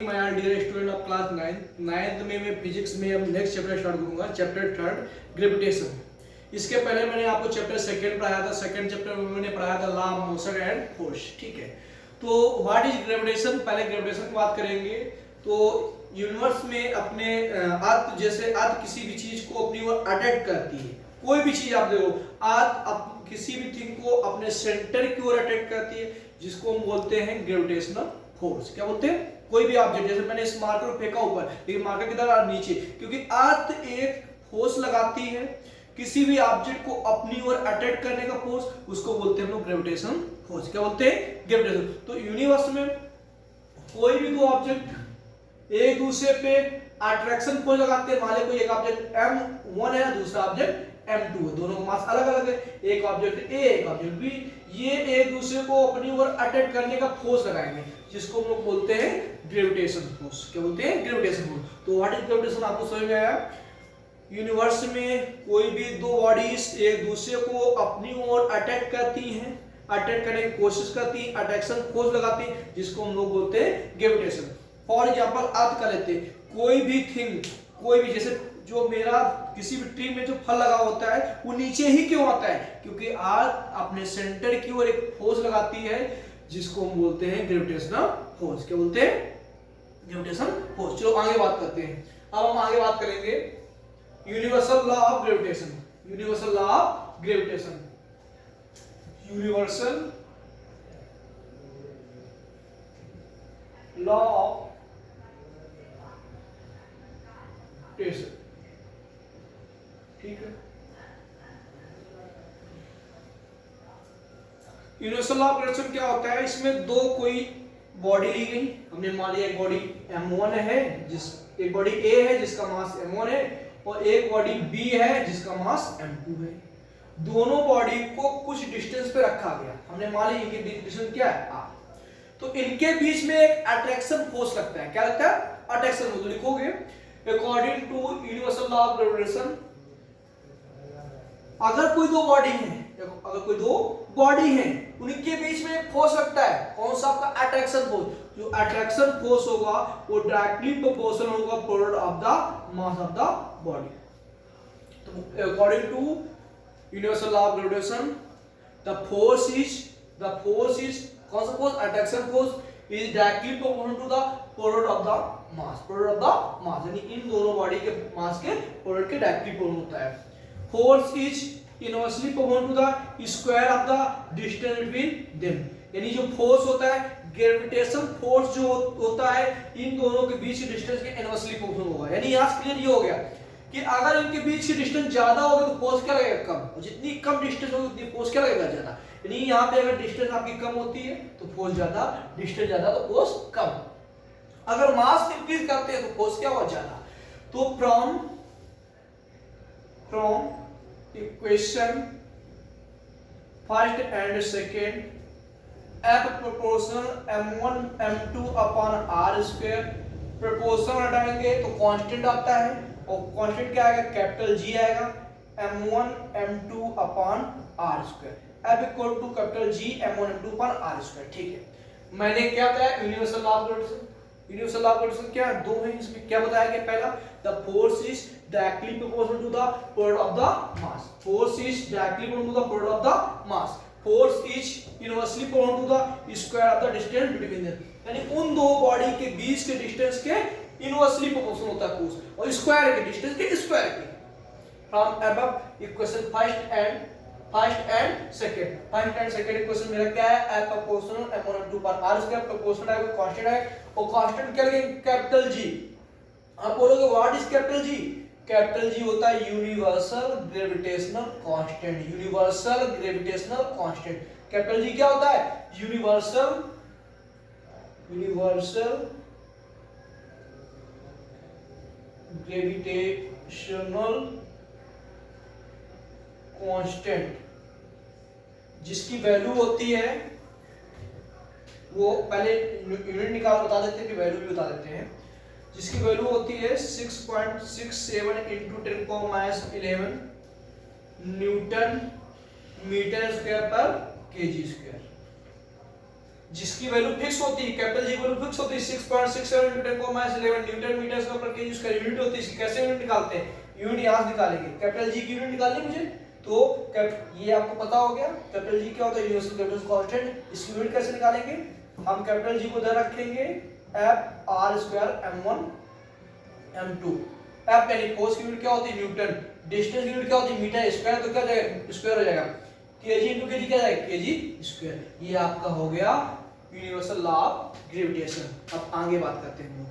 My dear student of class 9th में मैं physics में अब नेक्स्ट चैप्टर स्टार्ट करूंगा, चैप्टर 3 ग्रेविटेशन। इसके पहले मैंने आपको चैप्टर 2 पढ़ाया था। सेकंड चैप्टर में मैंने पढ़ाया था law of motion and force. ठीक है, तो व्हाट इज ग्रेविटेशन, पहले ग्रेविटेशन की बात करेंगे। तो यूनिवर्स में अपने अर्थ जैसे अर्थ किसी भी चीज को अपनी ओर अट्रैक्ट करती है। कोई भी चीज आप देखो, अर्थ किसी भी थिंग को अपने सेंटर की ओर अट्रैक्ट करती है, जिसको हम बोलते हैं ग्रेविटेशनल फोर्स। क्या बोलते हैं? कोई भी ऑब्जेक्ट, जैसे मैंने इस मार्कर को फेंका ऊपर, लेकिन मार्कर किधर आ नीचे, क्योंकि अर्थ एक फोर्स लगाती है किसी भी ऑब्जेक्ट को अपनी ओर अट्रैक्ट करने का फोर्स, उसको बोलते हैं हम लोग ग्रेविटेशन फोर्स। क्या बोलते हैं? ग्रेविटेशन। तो यूनिवर्स में कोई भी दो ऑब्जेक्ट एक दूसरे पे अट्रैक्शन फोर्स लगाते हैं। मान लो कोई एक ऑब्जेक्ट m1 है, दूसरा ऑब्जेक्ट m2 है, दोनों का मास अलग अलग है। एक ऑब्जेक्ट A, एक ऑब्जेक्ट B, ये एक दूसरे को अपनी ओर अट्रैक्ट करने का फोर्स लगाएंगे, जिसको हम लोग बोलते हैं ग्रेविटेशन फोर्स। क्या बोलते हैं? Gravitation force. तो व्हाट इज ग्रेविटेशन, आपको समझ में आया? यूनिवर्स में कोई भी दो बॉडीज एक दूसरे को अपनी ओर अट्रैक्ट करती हैं, अट्रैक्ट करने की कोशिश करती हैं, अट्रैक्शन फोर्स लगाती हैं, जिसको हम लोग बोलते हैं ग्रेविटेशन। फॉर एग्जांपल अर्थ का लेते हैं, कोई भी थिंग, कोई भी, जैसे जो मेरा किसी भी ट्री में जो फल लगा होता है वो नीचे ही क्यों आता है? क्योंकि अर्थ अपने सेंटर की ओर एक फोर्स लगाती है, जिसको हम बोलते हैं ग्रेविटेशनल फोर्स। क्या बोलते हैं? Gravitation force. चलो आगे बात करते हैं। अब हम आगे बात करेंगे universal law of gravitation. Universal law of gravitation, universal law of gravitation. ठीक है, यूनिवर्सल लॉ ऑफ ग्रेविटेशन क्या होता है? इसमें दो कोई बॉडी ली गई, हमने मान लिया एक बॉडी m1 है, एक बॉडी A है जिसका मास m1 है, और एक बॉडी B है जिसका मास m2 है। दोनों बॉडी को कुछ डिस्टेंस पे रखा गया, हमने मान लिया इनके डिस्टेंस क्या है r। तो इनके बीच में एक अट्रैक्शन फोर्स लगता है। क्या लगता है? Attraction force. लिखोगे according to universal law of gravitation, अगर कोई दो बॉडी है, अगर कोई दो बॉडी है, उनके बीच में एक फोर्स लगता है। कौन सा? आपका अट्रैक्शन फोर्स। जो अट्रैक्शन फोर्स होगा वो डायरेक्टली प्रोपोर्शनल होगा product of the mass of the body. तो according to universal law of gravitation, the force is कौन सा force? Attraction force is directly proportional to the product of the mass. Product of the mass यानी इन दोनों body के मास के product के directly proportional होता है। Force is inversely proportional to the square of the distance between them। यानी जो फोर्स होता है, ग्रेविटेशन फोर्स जो होता है, इन दोनों के बीच के डिस्टेंस के इनवर्सली प्रोपोर्शनल होगा। यानी यहाँ क्लियर ये हो गया कि अगर इनके बीच की डिस्टेंस ज्यादा होगी तो फोर्स क्या लगेगा? कम। और जितनी कम डिस्टेंस होगी उतनी फोर्स क्या लगेगा? ज्यादा। यानी यहाँ पे अगर डिस्टेंस आपकी कम होती है तो फोर्स ज्यादा, डिस्टेंस ज्यादा तो फोर्स कम। अगर मास इंक्रीज करते हैं तो फोर्स क्या होगा? ज्यादा। तो from equation first and second, F proportional m1 m2 upon r square, proportional हटाएंगे तो कांस्टेंट आता है, और कांस्टेंट क्या आएगा? कैपिटल G आएगा, m1 m2 upon r square, F equal to capital G m1 m2 upon r square। ठीक है, मैंने क्या बताया? Universal law of gravitation. Universal law of gravitation क्या है? दो है। इसमें क्या बताया गया? पहला, the force is directly proportional to the product of the mass। Force is directly proportional to the product of the mass। Force is inversely proportional to the square of the distance between them। यानी उन दो body के बीच के distance के inversely proportional होता है force, और square के डिस्टेंस के स्क्वायर के। From above equation first and second equation मेरा क्या है? F प्रोपोर्शनल m1 m2 पर r स्क्वायर, प्रोपोर्शनल है, कांस्टेंट है, और कांस्टेंट क्या लगेगा? Capital G। आप बोलोगे what is capital G? Capital G होता है universal gravitational constant. Universal gravitational constant, capital G क्या होता है? यूनिवर्सल ग्रेविटेशनल कांस्टेंट, जिसकी वैल्यू होती है, वो पहले यूनिट निकाल बता देते हैं कि वैल्यू भी बता देते हैं, जिसकी वैल्यू होती है 6.67 into 10⁻11 न्यूटन मीटर स्क्वायर पर केजी स्क्वायर। जिसकी वैल्यू फिक्स होती है, कैपिटल जी की वैल्यू फिक्स होती है 6.67 न्यूटन को माइनस 11 न्यूटन मीटर स्क्वायर पर केजी उसका यूनिट होती है। इसकी कैसे यूनिट निकालते हैं, यूनिट यहां से निकालेंगे, कैपिटल जी की यूनिट निकालनी मुझे, तो ये आपको पता हो गया कैपिटल जी क्या होता है, यूनिवर्सल ग्रेविटेशन कांस्टेंट। इसकी यूनिट कैसे निकालेंगे, हम कैपिटल जी को इधर रखेंगे F R square m1 m2। F यानी फोर्स की यूनिट क्या होती है न्यूटन, डिस्टेंस की यूनिट क्या होती है मीटर स्क्वायर, तो क्या हो जाएगा स्क्वायर हो जाएगा, केजी इनटू केजी क्या जाएगा केजी स्क्वायर। ये आपका हो गया यूनिवर्सल लॉ ऑफ ग्रेविटेशन। अब आगे बात करते हैं हम लोग।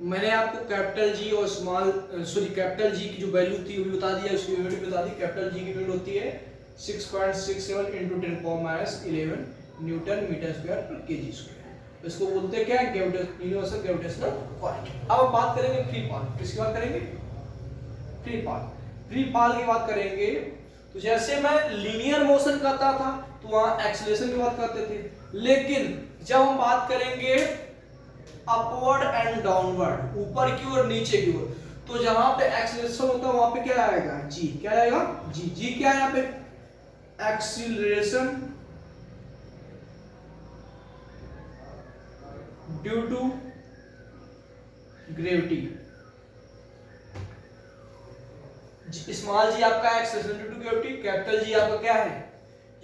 मैंने आपको कैपिटल जी और स्मॉल कैपिटल जी की जो वैल्यू थी वो भी बता दिया, उसकी यूनिट भी बता दी। कैपिटल जी की यूनिट होती है 6.67 × 10⁻11 न्यूटन मीटर स्क्वायर पर केजी स्क्वायर। इसको बोलते हैं क्या, यूनिवर्सल ग्रेविटेशनल कांस्टेंट। अब हम बात करेंगे फ्री फॉल। किसकी बात करेंगे, फ्री फॉल। फ्री फॉल की बात करेंगे तो जैसे मैं लीनियर मोशन करता था तो वहां एक्सीलरेशन की बात करते थे, लेकिन जब हम बात करेंगे अपवर्ड एंड डाउनवर्ड, ऊपर की ओर नीचे की ओर, तो जहां पे एक्सीलरेशन होता है वहां पे क्या आएगा जी, क्या आएगा जी। जी क्या है यहाँ पे, acceleration due to gravity. Small G आपका acceleration due to gravity, capital G आपका क्या है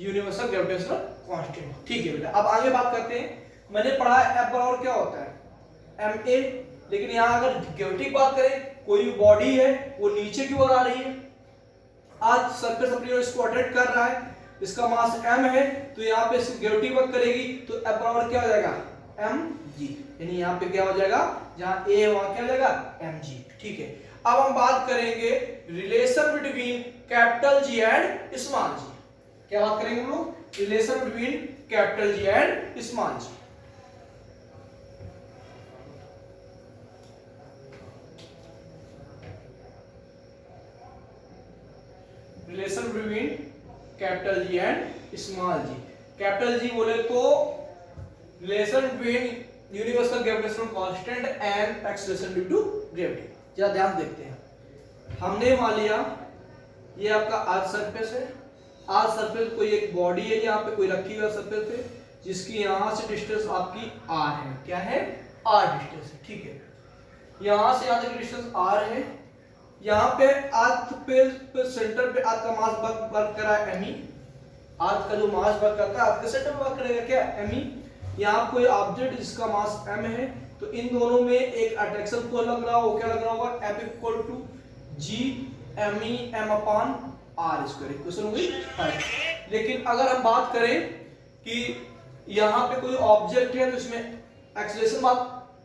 यूनिवर्सल ग्रेविटेशनल कांस्टेंट। ठीक है बेटा, अब आगे बात करते हैं। मैंने पढ़ा है एफ बराबर क्या होता है एम ए, लेकिन यहाँ अगर ग्रेविटी की बात करें, कोई बॉडी है वो नीचे की ओर आ रही है, आज सरफेस अपनी ओर इसको अट्रैक्ट कर रहा है, इसका मास m है, तो यहाँ पे ग्रेविटी वर्क करेगी, तो एफ बराबर क्या हो जाएगा एम जी, यानी यहाँ पे क्या हो जाएगा, जहाँ ए है वहां क्या हो जाएगा एम जी। ठीक है, अब हम बात करेंगे relation between capital G and small G. क्या बात करेंगे हम लोग, relation between capital G and small G. Relation between capital G and small G. Capital G बोले तो relation between universal gravitational constant and acceleration due to gravity. जरा ध्यान देखते हैं। हमने मान लिया ये आपका अर्थ सरफेस है, अर्थ सरफेस कोई एक बॉडी है यहाँ पे कोई रखी हुई सरफेस पे, जिसकी यहां से डिस्टेंस आपकी r है, क्या है r डिस्टेंस है। ठीक है, यहां से यहां तक डिस्टेंस r है, यहाँ पे अर्थ पे सेंटर पे अर्थ का मास वर्क कर रहा है me, अर्थ का जो मास वर्क करता है अर्थ के सेंटर पे वर्क करेगा क्या me। यहाँ कोई ऑब्जेक्ट जिसका मास m है, तो इन दोनों में एक अट्रैक्शन फोर्स लग रहा हो, क्या लग रहा होगा F equal to G M E M upon R square, equation हुई 5। लेकिन अगर हम बात करें कि यहाँ पे कोई ऑब्जेक्ट है तो इसमें एक्सीलरेशन बात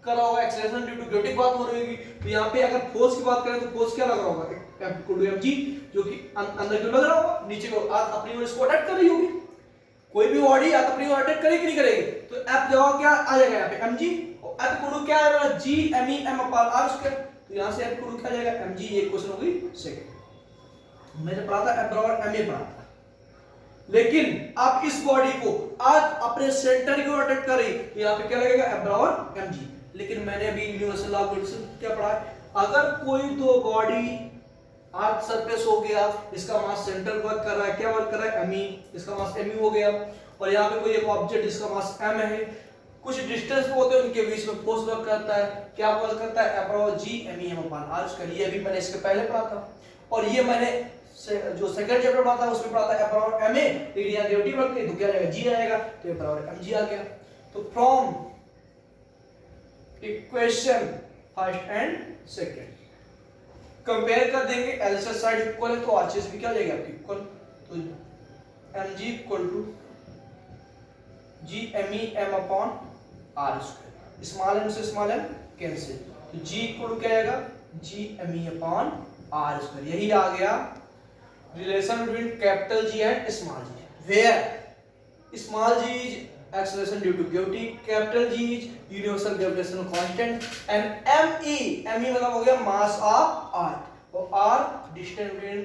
कर रहा होगा, एक्सीलरेशन ड्यू टू ग्रेविटी बात हो रही होगी, तो यहाँ पे अगर फोर्स की बात करें तो फोर्स क्या लग रहा होगा F equal to M G, जो कि अंदर की लग रहा होगा, नीचे को अपनी ओर इसको अटैक कर रही होगी। कोई भी बॉडी या तो अपनी ओर अटैक करेगी कि नहीं करेगी, तो F जवाब क्या आ जाएगा यहाँ पे mg, और F इक्वल टू क्या है मेरा g m e m upon r square, तो यहाँ से F इक्वल टू क्या आ जाएगा mg। ये क्वेश्चन हो गई सेकंड। मैंने पढ़ा था F बराबर ma पढ़ा था, लेकिन आप इस बॉडी को आज अपने सेंटर की ओर अटैक कर रही, तो यहाँ पे क्या लगेगा F बराबर mg। लेकिन मैंने अभी यूनिवर्सल लॉ ऑफ ग्रेविटेशन क्या पढ़ा है, अगर कोई दो बॉडी अर्थ सरफेस हो गया, इसका मास सेंटर वर्क कर रहा है, क्या वर्क कर रहा है me, इसका मास me हो गया, और यहाँ पे कोई एक ऑब्जेक्ट जिसका मास m है, कुछ डिस्टेंस पे होते हैं उनके बीच में फोर्स वर्क करता है, क्या वर्क करता है F बराबर g m e m upon r square. ये भी मैंने इसके पहले पढ़ा था, और ये मैंने जो सेकंड चैप्टर पढ़ा था उसमें पढ़ा था F बराबर ma, लेकिन यहाँ ग्रेविटी वर्क की तो क्या आएगा g आएगा, तो F बराबर mg आ गया। तो from equation first and second compare कर देंगे, एलएचएस साइड इक्वल है तो आरएचएस भी क्या हो जाएगी आपकी इक्वल, तो mg equal to g me m upon r square, small m से स्मॉल m कैंसिल, तो g इक्वल टू क्या आएगा g me upon r square. यही आ गया relation between capital G and small g, where small g is acceleration due to gravity, capital G is universal gravitational constant, and me मतलब हो गया mass of earth, और r distance between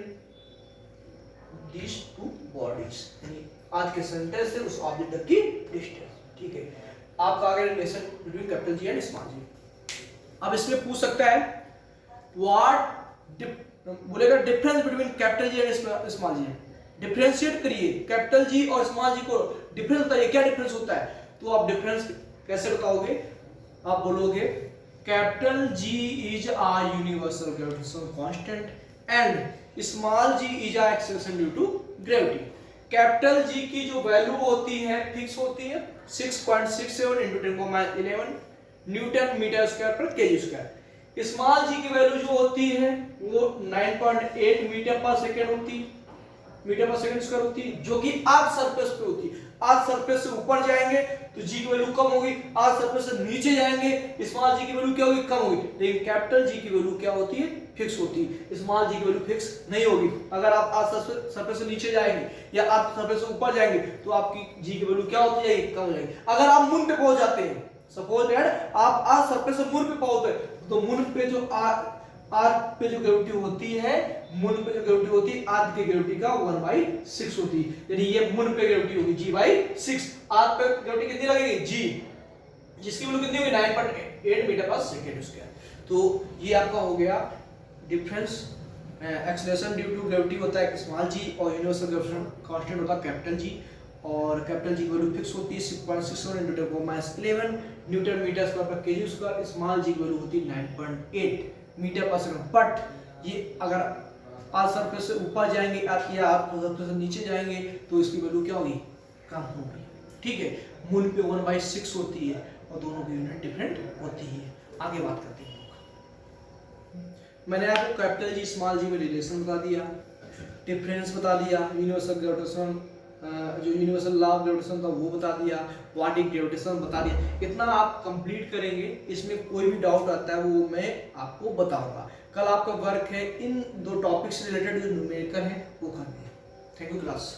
these two bodies, यानी अर्थ के centre से उस object तक की डिस्टेंस। ठीक है, आपका आ गया relation between capital G and small g। अब इसमें पूछ सकता है व्हाट बोलेगा difference between capital G and small g, differentiate करिए कैपिटल G और स्मॉल g को, डिफरेंस बताइए क्या डिफरेंस होता है। तो आप डिफरेंस कैसे बताओगे? आप बोलोगे capital G is a universal gravitational constant and small G is a acceleration due to gravity. Capital G की जो वैल्यू होती है फिक्स होती है 6.67 इंटू 10⁻11 न्यूटन मीटर स्क्वायर पर केजी स्क्वायर। स्मॉल जी की वैल्यू जो होती है वो 9.8 मीटर पर सेकेंड होती है, मीटर पर सेकंड स्क्वायर होती है, जो कि अर्थ सरफेस पे होती है। अर्थ सरफेस से ऊपर जाएंगे तो जी की वैल्यू कम होगी, अर्थ सरफेस से नीचे जाएंगे स्मॉल जी की वैल्यू क्या होगी? कम होगी। लेकिन कैपिटल जी की वैल्यू क्या होती है? फिक्स होती है। स्मॉल जी की वैल्यू फिक्स नहीं होगी। अगर आप अर्थ सरफेस से नीचे जाएंगे या अर्थ सरफेस से ऊपर जाएंगे तो आपकी जी की वैल्यू क्या होती जाएगी? कम हो जाएगी। अगर आप मून पे पहुंच जाते हैं, सपोज दैट आप अर्थ सरफेस से मून पे पहुंचते तो मून पे जो अर्थ पे जो ग्रेविटी होती है, मून पे जो ग्रेविटी होती है अर्थ की ग्रेविटी का 1/6 होती है। यानी ये मून पे ग्रेविटी होगी g/6। अर्थ पे ग्रेविटी कितनी लगेगी? g, जिसकी वैल्यू कितनी होगी? 9.8 मीटर पर सेकंड स्क्वायर। तो ये आपका हो गया difference. Acceleration due to gravity होता है स्मॉल जी और यूनिवर्सल ग्रेविटेशन कांस्टेंट होता है कैपिटल जी। और कैपिटल जी की वैल्यू फिक्स होती है 6.67 इंटू 10⁻11 न्यूटन मीटर स्क्वायर पर केजी स्क्वायर। स्मॉल जी की वैल्यू होती है 9.8 मीटर पर सेकंड। बट ये अगर अर्थ सरफेस से ऊपर जाएंगे या अर्थ सरफेस से नीचे जाएंगे तो इसकी वैल्यू क्या होगी? कम होगी। ठीक है, मून पे 1/6 होती है और दोनों की यूनिट डिफरेंट होती है। आगे बात करते हैं। मैंने आपको कैपिटल जी स्मॉल जी में रिलेशन बता दिया, डिफरेंस बता दिया, यूनिवर्सल ग्रेविटेशन जो यूनिवर्सल लॉ ऑफ ग्रेविटेशन था वो बता दिया, व्हाट इज ग्रेविटेशन बता दिया। इतना आप कंप्लीट करेंगे, इसमें कोई भी डाउट आता है वो मैं आपको बताऊंगा। कल आपका वर्क है इन दो टॉपिक से रिलेटेड जो न्यूमेरिकल है वो करने हैं। Thank you class.